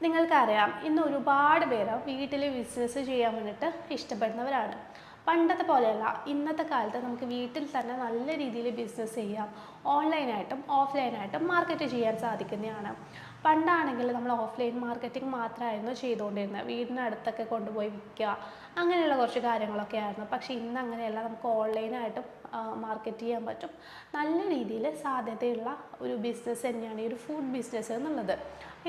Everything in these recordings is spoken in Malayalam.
നിങ്ങൾക്കറിയാം, ഇന്ന് ഒരുപാട് പേര് വീട്ടിൽ ബിസിനസ് ചെയ്യാൻ വേണ്ടിയിട്ട് ഇഷ്ടപ്പെടുന്നവരാണ്. പണ്ടത്തെ പോലെയല്ല, ഇന്നത്തെ കാലത്ത് നമുക്ക് വീട്ടിൽ തന്നെ നല്ല രീതിയിൽ ബിസിനസ് ചെയ്യാം. ഓൺലൈനായിട്ടും ഓഫ്ലൈനായിട്ടും മാർക്കറ്റ് ചെയ്യാൻ സാധിക്കുന്നതാണ്. പണ്ടാണെങ്കിൽ നമ്മൾ ഓഫ്ലൈൻ മാർക്കറ്റിംഗ് മാത്രമായിരുന്നു ചെയ്തുകൊണ്ടിരുന്നത്. വീടിനടുത്തൊക്കെ കൊണ്ടുപോയി വിൽക്കുക, അങ്ങനെയുള്ള കുറച്ച് കാര്യങ്ങളൊക്കെ ആയിരുന്നു. പക്ഷേ ഇന്ന് അങ്ങനെയല്ല, നമുക്ക് ഓൺലൈനായിട്ടും മാർക്കറ്റ് ചെയ്യാൻ പറ്റും. നല്ല രീതിയിൽ സാധ്യതയുള്ള ഒരു ബിസിനസ് തന്നെയാണ് ഈ ഒരു ഫുഡ് ബിസിനസ് എന്നുള്ളത്.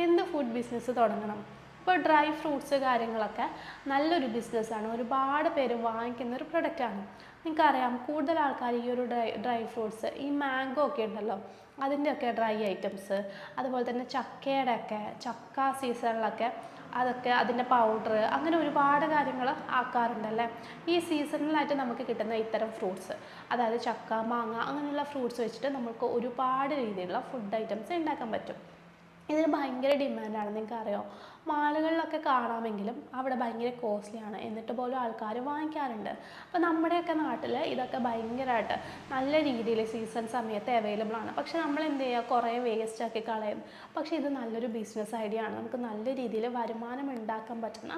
എന്ത് ഫുഡ് ബിസിനസ് തുടങ്ങണം? ഇപ്പോൾ ഡ്രൈ ഫ്രൂട്ട്സ് കാര്യങ്ങളൊക്കെ നല്ലൊരു ബിസിനസ്സാണ്. ഒരുപാട് പേര് വാങ്ങിക്കുന്ന ഒരു പ്രൊഡക്റ്റാണ്. നിങ്ങൾക്കറിയാം, കൂടുതൽ ആൾക്കാർ ഈ ഒരു ഡ്രൈ ഫ്രൂട്ട്സ്, ഈ മാംഗോ ഒക്കെ ഉണ്ടല്ലോ, അതിൻ്റെയൊക്കെ ഡ്രൈ ഐറ്റംസ്, അതുപോലെ തന്നെ ചക്കയുടെ ഒക്കെ, ചക്ക സീസണിലൊക്കെ അതൊക്കെ അതിൻ്റെ പൗഡർ, അങ്ങനെ ഒരുപാട് കാര്യങ്ങൾ ആക്കാറുണ്ടല്ലേ. ഈ സീസണിലായിട്ട് നമുക്ക് കിട്ടുന്ന ഇത്തരം ഫ്രൂട്ട്സ്, അതായത് ചക്ക, മാങ്ങ, അങ്ങനെയുള്ള ഫ്രൂട്ട്സ് വെച്ചിട്ട് നമുക്ക് ഒരുപാട് രീതിയിലുള്ള ഫുഡ് ഐറ്റംസ് ഉണ്ടാക്കാൻ പറ്റും. ഇതിന് ഭയങ്കര ഡിമാൻഡാണ്. നിങ്ങൾക്കറിയോ, മാളുകളിലൊക്കെ കാണാമെങ്കിലും അവിടെ ഭയങ്കര കോസ്റ്റ്ലിയാണ്, എന്നിട്ട് പോലും ആൾക്കാർ വാങ്ങിക്കാറുണ്ട്. അപ്പോൾ നമ്മുടെയൊക്കെ നാട്ടിൽ ഇതൊക്കെ ഭയങ്കരമായിട്ട് നല്ല രീതിയിൽ സീസൺ സമയത്ത് അവൈലബിൾ ആണ്. പക്ഷേ നമ്മൾ എന്ത് ചെയ്യുക, കുറേ വേസ്റ്റാക്കി കളയും. പക്ഷേ ഇത് നല്ലൊരു ബിസിനസ് ഐഡിയ ആണ്. നമുക്ക് നല്ല രീതിയിൽ വരുമാനം ഉണ്ടാക്കാൻ പറ്റുന്ന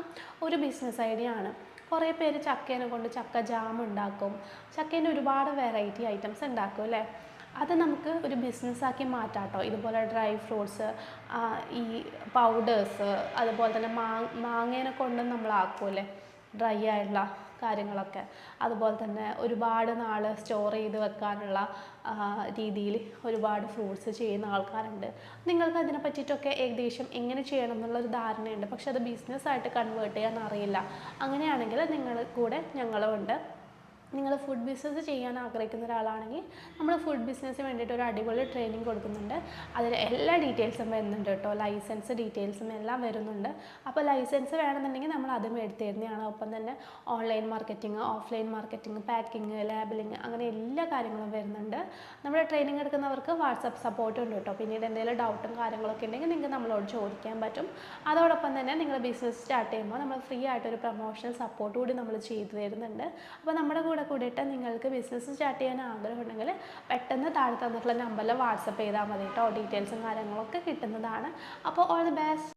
ഒരു ബിസിനസ് ഐഡിയ ആണ്. കുറേ പേര് ചക്കേനെ കൊണ്ട് ചക്ക ജാം ഉണ്ടാക്കും, ചക്കേൻ്റെ ഒരുപാട് വെറൈറ്റി ഐറ്റംസ് ഉണ്ടാക്കും അല്ലേ. അത് നമുക്ക് ഒരു ബിസിനസ്സാക്കി മാറ്റാം കേട്ടോ. ഇതുപോലെ ഡ്രൈ ഫ്രൂട്ട്സ്, ഈ പൗഡേഴ്സ്, അതുപോലെ തന്നെ മാങ്ങേനെ കൊണ്ട് നമ്മൾ ആക്കുമല്ലേ ഡ്രൈ ആയിട്ടുള്ള കാര്യങ്ങളൊക്കെ. അതുപോലെ തന്നെ ഒരുപാട് നാൾ സ്റ്റോർ ചെയ്ത് വെക്കാനുള്ള രീതിയിൽ ഒരുപാട് ഫ്രൂട്ട്സ് ചെയ്യുന്ന ആൾക്കാരുണ്ട്. നിങ്ങൾക്ക് അതിനെ പറ്റിയിട്ടൊക്കെ ഏകദേശം എങ്ങനെ ചെയ്യണം എന്നുള്ളൊരു ധാരണയുണ്ട്. പക്ഷെ അത് ബിസിനസ്സായിട്ട് കൺവേർട്ട് ചെയ്യാൻ അറിയില്ല. അങ്ങനെയാണെങ്കിൽ നിങ്ങൾ കൂടെ ഞങ്ങളും ഉണ്ട്. നിങ്ങൾ ഫുഡ് ബിസിനസ് ചെയ്യാൻ ആഗ്രഹിക്കുന്ന ഒരാളാണെങ്കിൽ നമ്മൾ ഫുഡ് ബിസിനസ്സിന് വേണ്ടിയിട്ട് ഒരു അടിപൊളി ട്രെയിനിങ് കൊടുക്കുന്നുണ്ട്. അതിൽ എല്ലാ ഡീറ്റെയിൽസും വരുന്നുണ്ട് കേട്ടോ. ലൈസൻസ് ഡീറ്റെയിൽസും എല്ലാം വരുന്നുണ്ട്. അപ്പോൾ ലൈസൻസ് വേണമെന്നുണ്ടെങ്കിൽ നമ്മൾ അതും എടുത്തു തരുന്നതാണ്. ഒപ്പം തന്നെ online marketing, offline marketing, packing, labelling, അങ്ങനെ എല്ലാ കാര്യങ്ങളും വരുന്നുണ്ട്. നമ്മുടെ ട്രെയിനിങ് എടുക്കുന്നവർക്ക് വാട്സപ്പ് സപ്പോർട്ടും ഉണ്ട് കേട്ടോ. പിന്നീട് എന്തെങ്കിലും ഡൗട്ടും കാര്യങ്ങളൊക്കെ ഉണ്ടെങ്കിൽ നിങ്ങൾക്ക് നമ്മളോട് ചോദിക്കാൻ പറ്റും. അതോടൊപ്പം തന്നെ നിങ്ങൾ ബിസിനസ് സ്റ്റാർട്ട് ചെയ്യുമ്പോൾ നമ്മൾ ഫ്രീ ആയിട്ടൊരു പ്രൊമോഷൻ സപ്പോർട്ട് കൂടി നമ്മൾ ചെയ്തു തരുന്നുണ്ട്. അപ്പോൾ നമ്മുടെ കൂടിയിട്ട് നിങ്ങൾക്ക് ബിസിനസ് സ്റ്റാർട്ട് ചെയ്യാൻ ആഗ്രഹമുണ്ടെങ്കിൽ പെട്ടെന്ന് താഴെ തന്നിട്ടുള്ള നമ്പറിൽ വാട്സപ്പ് ചെയ്താൽ മതി കേട്ടോ. ഡീറ്റെയിൽസും കാര്യങ്ങളൊക്കെ കിട്ടുന്നതാണ്. അപ്പോൾ ഓൾ ദി ബെസ്റ്റ്.